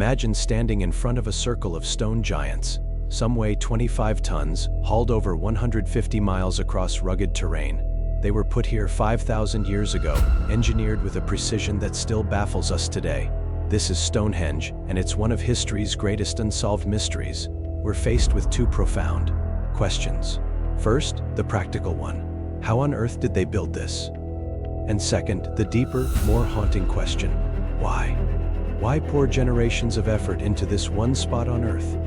Imagine standing in front of a circle of stone giants. Some weigh 25 tons, hauled over 150 miles across rugged terrain. They were put here 5,000 years ago, engineered with a precision that still baffles us today. This is Stonehenge, and it's one of history's greatest unsolved mysteries. We're faced with two profound questions. First, the practical one. How on earth did they build this? And second, the deeper, more haunting question. Why? Why pour generations of effort into this one spot on Earth?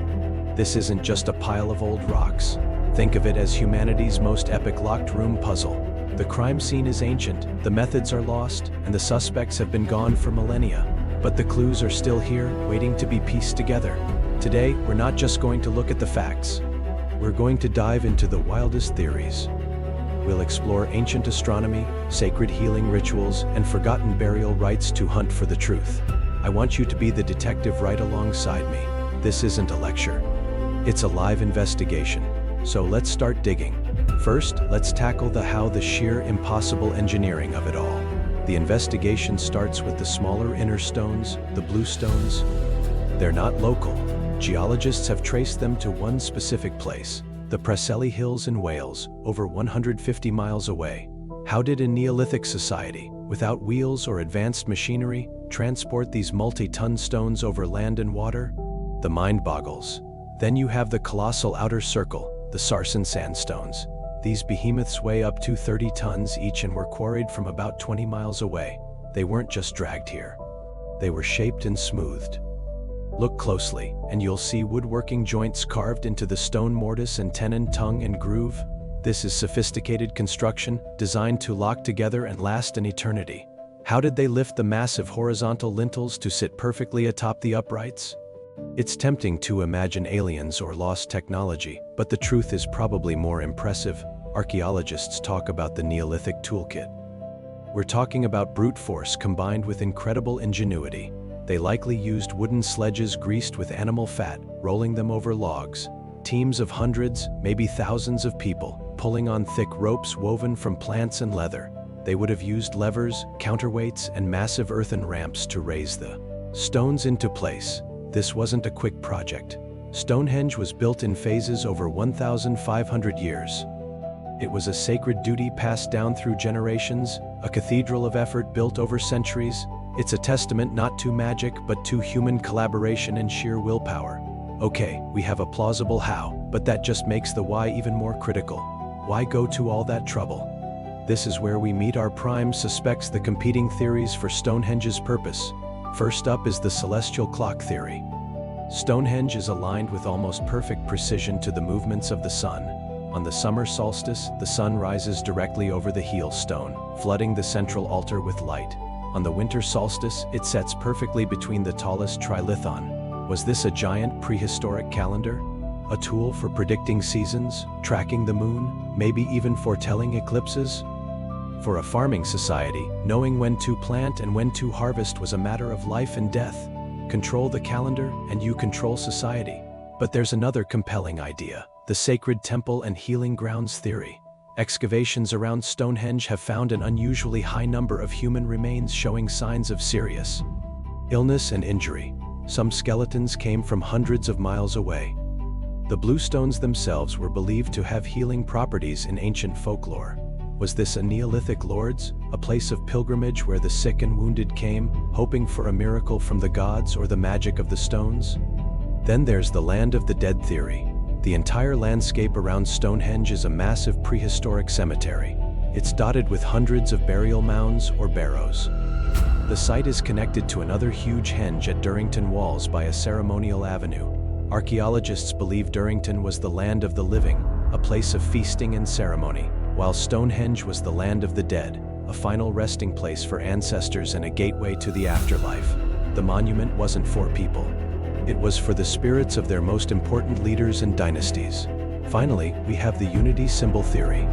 This isn't just a pile of old rocks. Think of it as humanity's most epic locked room puzzle. The crime scene is ancient, the methods are lost, and the suspects have been gone for millennia. But the clues are still here, waiting to be pieced together. Today, we're not just going to look at the facts. We're going to dive into the wildest theories. We'll explore ancient astronomy, sacred healing rituals, and forgotten burial rites to hunt for the truth. I want you to be the detective right alongside me. This isn't a lecture. It's a live investigation. So let's start digging. First, let's tackle the sheer impossible engineering of it all. The investigation starts with the smaller inner stones, the blue stones. They're not local. Geologists have traced them to one specific place, the Preseli Hills in Wales, over 150 miles away. How did a Neolithic society, without wheels or advanced machinery, transport these multi-ton stones over land and water? The mind boggles. Then you have the colossal outer circle, the Sarsen sandstones. These behemoths weigh up to 30 tons each and were quarried from about 20 miles away. They weren't just dragged here. They were shaped and smoothed. Look closely, and you'll see woodworking joints carved into the stone mortise and tenon, tongue, and groove. This is sophisticated construction, designed to lock together and last an eternity. How did they lift the massive horizontal lintels to sit perfectly atop the uprights? It's tempting to imagine aliens or lost technology, but the truth is probably more impressive. Archaeologists talk about the Neolithic toolkit. We're talking about brute force combined with incredible ingenuity. They likely used wooden sledges greased with animal fat, rolling them over logs. Teams of hundreds, maybe thousands of people, pulling on thick ropes woven from plants and leather. They would have used levers, counterweights, and massive earthen ramps to raise the stones into place. This wasn't a quick project. Stonehenge was built in phases over 1,500 years. It was a sacred duty passed down through generations, a cathedral of effort built over centuries. It's a testament not to magic, but to human collaboration and sheer willpower. Okay, we have a plausible how, but that just makes the why even more critical. Why go to all that trouble? This is where we meet our prime suspects, the competing theories for Stonehenge's purpose. First up is the celestial clock theory. Stonehenge is aligned with almost perfect precision to the movements of the sun. On the summer solstice, the sun rises directly over the heel stone, flooding the central altar with light. On the winter solstice, it sets perfectly between the tallest trilithon. Was this a giant prehistoric calendar? A tool for predicting seasons, tracking the moon, maybe even foretelling eclipses? For a farming society, knowing when to plant and when to harvest was a matter of life and death. Control the calendar, and you control society. But there's another compelling idea, the sacred temple and healing grounds theory. Excavations around Stonehenge have found an unusually high number of human remains showing signs of serious illness and injury. Some skeletons came from hundreds of miles away. The blue stones themselves were believed to have healing properties in ancient folklore. Was this a Neolithic Lourdes, a place of pilgrimage where the sick and wounded came, hoping for a miracle from the gods or the magic of the stones? Then there's the land of the dead theory. The entire landscape around Stonehenge is a massive prehistoric cemetery. It's dotted with hundreds of burial mounds or barrows. The site is connected to another huge henge at Durrington Walls by a ceremonial avenue. Archaeologists believe Durrington was the land of the living, a place of feasting and ceremony, while Stonehenge was the land of the dead, a final resting place for ancestors and a gateway to the afterlife. The monument wasn't for people. It was for the spirits of their most important leaders and dynasties. Finally, we have the unity symbol theory.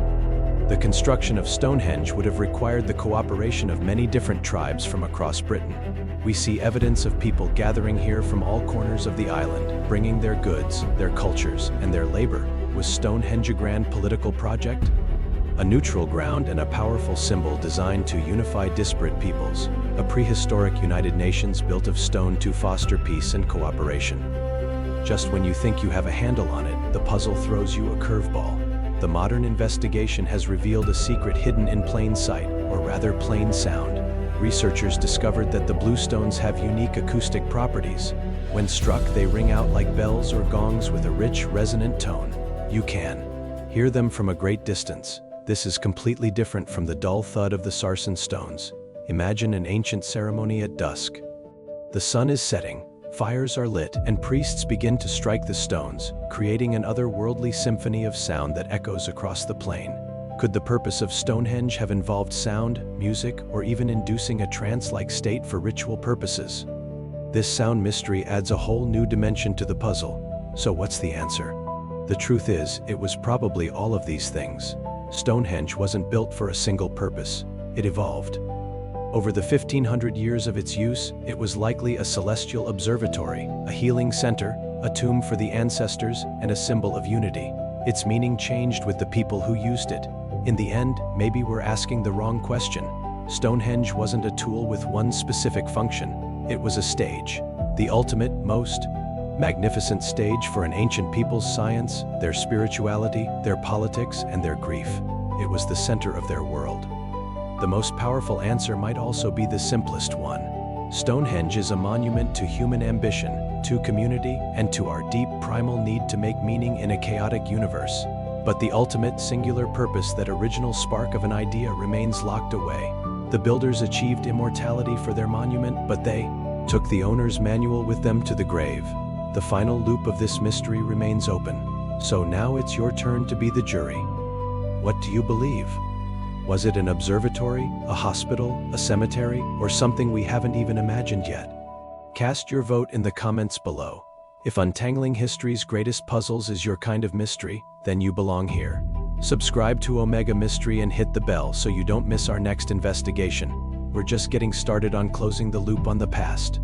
The construction of Stonehenge would have required the cooperation of many different tribes from across Britain. We see evidence of people gathering here from all corners of the island, bringing their goods, their cultures, and their labor. Was Stonehenge a grand political project? a neutral ground and a powerful symbol designed to unify disparate peoples, a prehistoric United Nations built of stone to foster peace and cooperation. Just when you think you have a handle on it, the puzzle throws you a curveball. The modern investigation has revealed a secret hidden in plain sight, or rather plain sound. Researchers discovered that the bluestones have unique acoustic properties. When struck, they ring out like bells or gongs with a rich, resonant tone. You can hear them from a great distance. This is completely different from the dull thud of the sarsen stones. Imagine an ancient ceremony at dusk. The sun is setting, fires are lit, and priests begin to strike the stones, creating an otherworldly symphony of sound that echoes across the plain. Could the purpose of Stonehenge have involved sound, music, or even inducing a trance-like state for ritual purposes? This sound mystery adds a whole new dimension to the puzzle. So what's the answer? The truth is, it was probably all of these things. Stonehenge wasn't built for a single purpose. It evolved. Over the 1500 years of its use, it was likely a celestial observatory, a healing center, a tomb for the ancestors, and a symbol of unity. Its meaning changed with the people who used it. In the end, maybe we're asking the wrong question. Stonehenge wasn't a tool with one specific function. It was a stage. The ultimate, most magnificent stage for an ancient people's science, their spirituality, their politics, and their grief. It was the center of their world. The most powerful answer might also be the simplest one. Stonehenge is a monument to human ambition, to community, and to our deep primal need to make meaning in a chaotic universe. But the ultimate singular purpose, that original spark of an idea, remains locked away. The builders achieved immortality for their monument, but they took the owner's manual with them to the grave. The final loop of this mystery remains open. So now it's your turn to be the jury. What do you believe? Was it an observatory, a hospital, a cemetery, or something we haven't even imagined yet? Cast your vote in the comments below. If untangling history's greatest puzzles is your kind of mystery, then you belong here. Subscribe to Omega Mystery and hit the bell so you don't miss our next investigation. We're just getting started on closing the loop on the past.